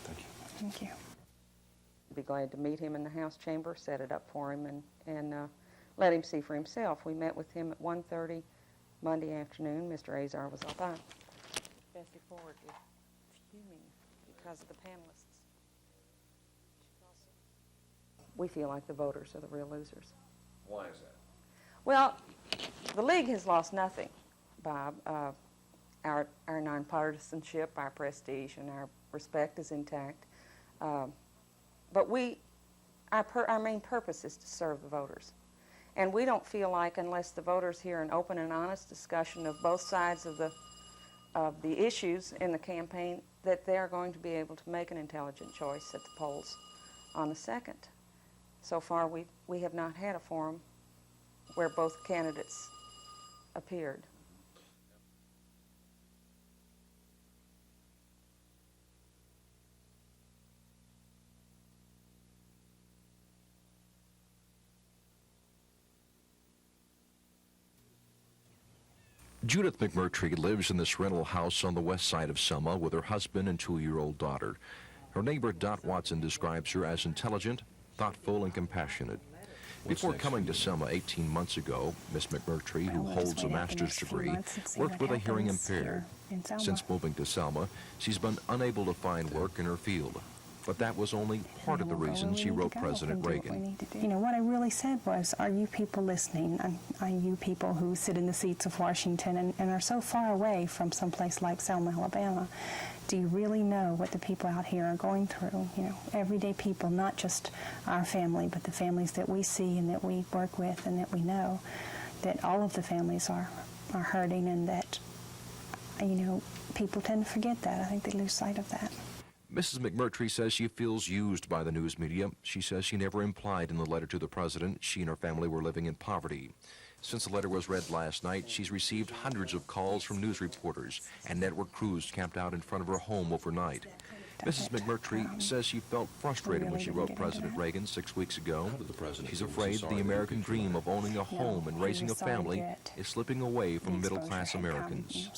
Thank you. Thank you. Be glad to meet him in the House chamber, set it up for him, and let him see for himself. We met with him at 1:30 Monday afternoon. Mr. Azar was up. Bessie Ford is fuming because of the panelists. We feel like the voters are the real losers. Why is that? Well, the League has lost nothing, Bob. Our nonpartisanship, our prestige, and our respect is intact. But our main purpose is to serve the voters. And we don't feel like, unless the voters hear an open and honest discussion of both sides of the issues in the campaign, that they're going to be able to make an intelligent choice at the polls on the 2nd. So far, we have not had a forum where both candidates appeared. Judith McMurtry lives in this rental house on the west side of Selma with her husband and 2-year-old daughter. Her neighbor, Dot Watson, describes her as intelligent, thoughtful, and compassionate. Before coming to Selma 18 months ago, Miss McMurtry, who holds a master's degree, worked with a hearing impaired. Since moving to Selma, she's been unable to find work in her field. But that was only part of the reason she wrote President Reagan. You know, what I really said was, are you people listening? Are you people who sit in the seats of Washington and are so far away from some place like Selma, Alabama? Do you really know what the people out here are going through? You know, everyday people, not just our family, but the families that we see and that we work with and that we know, that all of the families are hurting, and that, you know, people tend to forget that. I think they lose sight of that. Mrs. McMurtry says she feels used by the news media. She says she never implied in the letter to the president she and her family were living in poverty. Since the letter was read last night, she's received hundreds of calls from news reporters, and network crews camped out in front of her home overnight. Mrs. McMurtry says she felt frustrated when she wrote President Reagan 6 weeks ago. She's afraid the American dream of owning a home and raising a family is slipping away from middle-class Americans.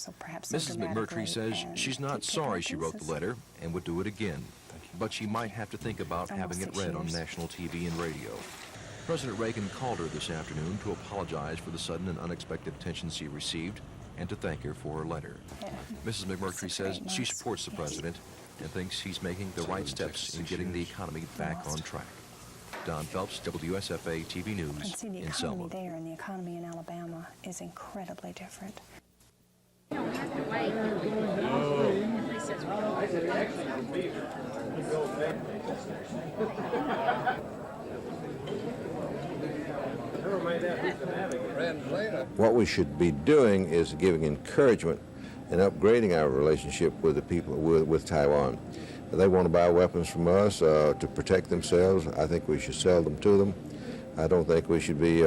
Mrs. McMurtry says she's not sorry she wrote the letter and would do it again, but she might have to think about having it read on national TV and radio. President Reagan called her this afternoon to apologize for the sudden and unexpected attention she received and to thank her for her letter. Mrs. McMurtry says she supports the president and thinks he's making the right steps in getting the economy back on track. Don Phelps, WSFA TV News in Selma. The economy there and the economy in Alabama is incredibly different. What we should be doing is giving encouragement and upgrading our relationship with the people, with Taiwan. They want to buy weapons from us to protect themselves. I think we should sell them to them. I don't think we should be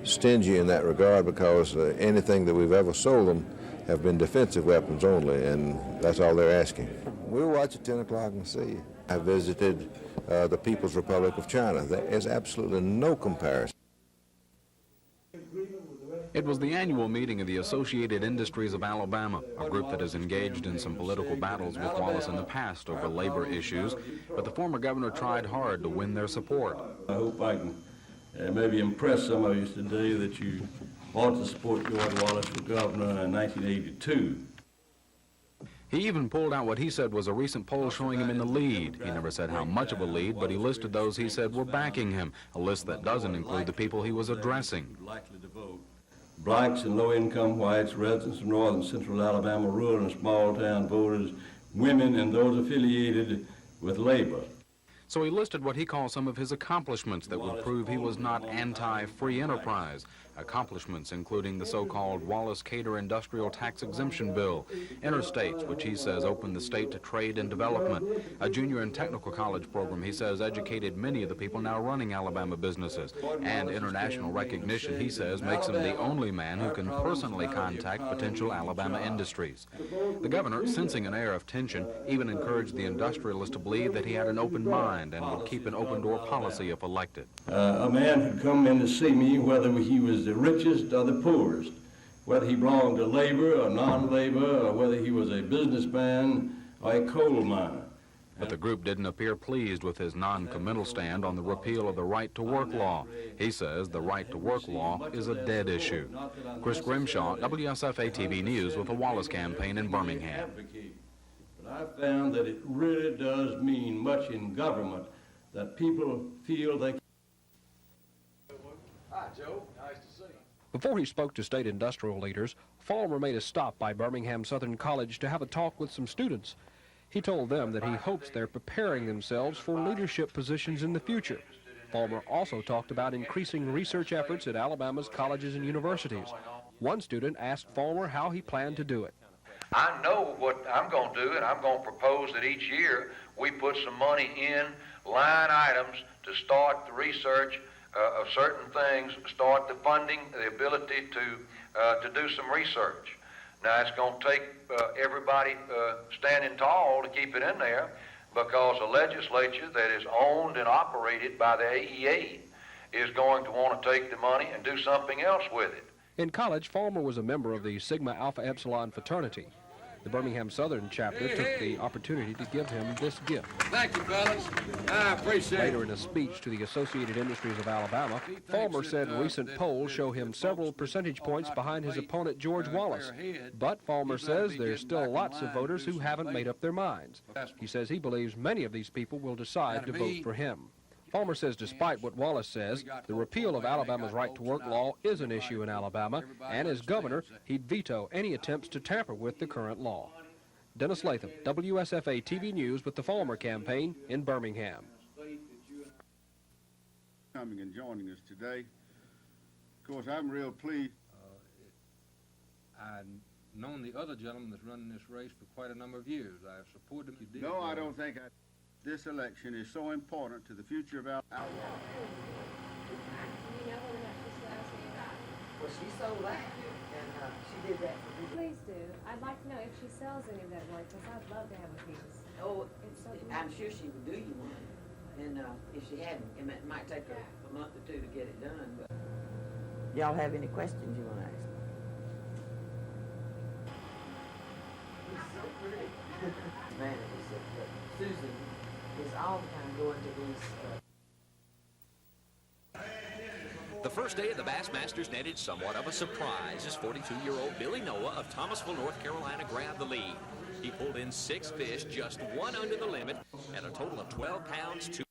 stingy in that regard, because anything that we've ever sold them have been defensive weapons only, and that's all they're asking. We'll watch at 10 o'clock and see you. I visited the People's Republic of China. There is absolutely no comparison. It was the annual meeting of the Associated Industries of Alabama, a group that has engaged in some political battles with Wallace in the past over labor issues, but the former governor tried hard to win their support. I hope I can maybe impress some of you today that you want to support George Wallace for governor in 1982. He even pulled out what he said was a recent poll showing him in the lead. He never said how much of a lead, but he listed those he said were backing him, a list that doesn't include the people he was addressing. Likely to vote. Blacks and low-income whites, residents of northern central Alabama, rural and small-town voters, women and those affiliated with labor. So he listed what he calls some of his accomplishments that would prove he was not anti-free enterprise. Accomplishments including the so-called Wallace-Cater Industrial Tax Exemption Bill, interstates, which he says opened the state to trade and development, a junior and technical college program he says educated many of the people now running Alabama businesses, and international recognition he says makes him the only man who can personally contact potential Alabama industries. The governor, sensing an air of tension, even encouraged the industrialist to believe that he had an open mind and would keep an open-door policy if elected. A man could come in to see me whether he was the richest or the poorest, whether he belonged to labor or non-labor, or whether he was a businessman or a coal miner. But the group didn't appear pleased with his non-committal stand on the repeal of the right-to-work law. He says the right-to-work law is a dead issue. Chris Grimshaw, WSFA TV News with the Wallace campaign in Birmingham. But I found that it really does mean much in government that people feel they. Hi, Joe. Nice to see you. Before he spoke to state industrial leaders, Falmer made a stop by Birmingham Southern College to have a talk with some students. He told them that he hopes they're preparing themselves for leadership positions in the future. Falmer also talked about increasing research efforts at Alabama's colleges and universities. One student asked Falmer how he planned to do it. I know what I'm going to do, and I'm going to propose that each year we put some money in line items to start the research of certain things, start the funding, the ability to do some research. Now, it's going to take everybody standing tall to keep it in there, because a legislature that is owned and operated by the AEA is going to want to take the money and do something else with it. In college, Falmer was a member of the Sigma Alpha Epsilon fraternity. The Birmingham Southern chapter took the opportunity to give him this gift. Thank you, fellas. I appreciate it. Later in a speech to the Associated Industries of Alabama, Falmer said recent polls show him several percentage points behind his opponent George Wallace. But Falmer says there's still lots of voters who haven't made up their minds. He says he believes many of these people will decide to vote for him. Falmer says despite what Wallace says, the repeal of Alabama's right-to-work law is an issue in Alabama, and as governor, he'd veto any attempts to tamper with the current law. Dennis Latham, WSFA TV News with the Falmer campaign in Birmingham. Coming and joining us today. Of course, I'm real pleased. I've known the other gentleman that's running this race for quite a number of years. I've supported him. No, I don't think this election is so important to the future of Alabama. Well, she sold that, and she did that for me. Please do. I'd like to know if she sells any of that work, because I'd love to have a piece. Oh, It's so I'm sure she would do you one. And if she hadn't, it might take her a month or two to get it done. But y'all have any questions you want to ask? He's so pretty. Man, he's so pretty. Susan is all the time going to these. The first day of the Bassmasters netted somewhat of a surprise as 42-year-old Billy Noah of Thomasville, North Carolina grabbed the lead. He pulled in 6 fish, just 1 under the limit, and a total of 12 pounds, 2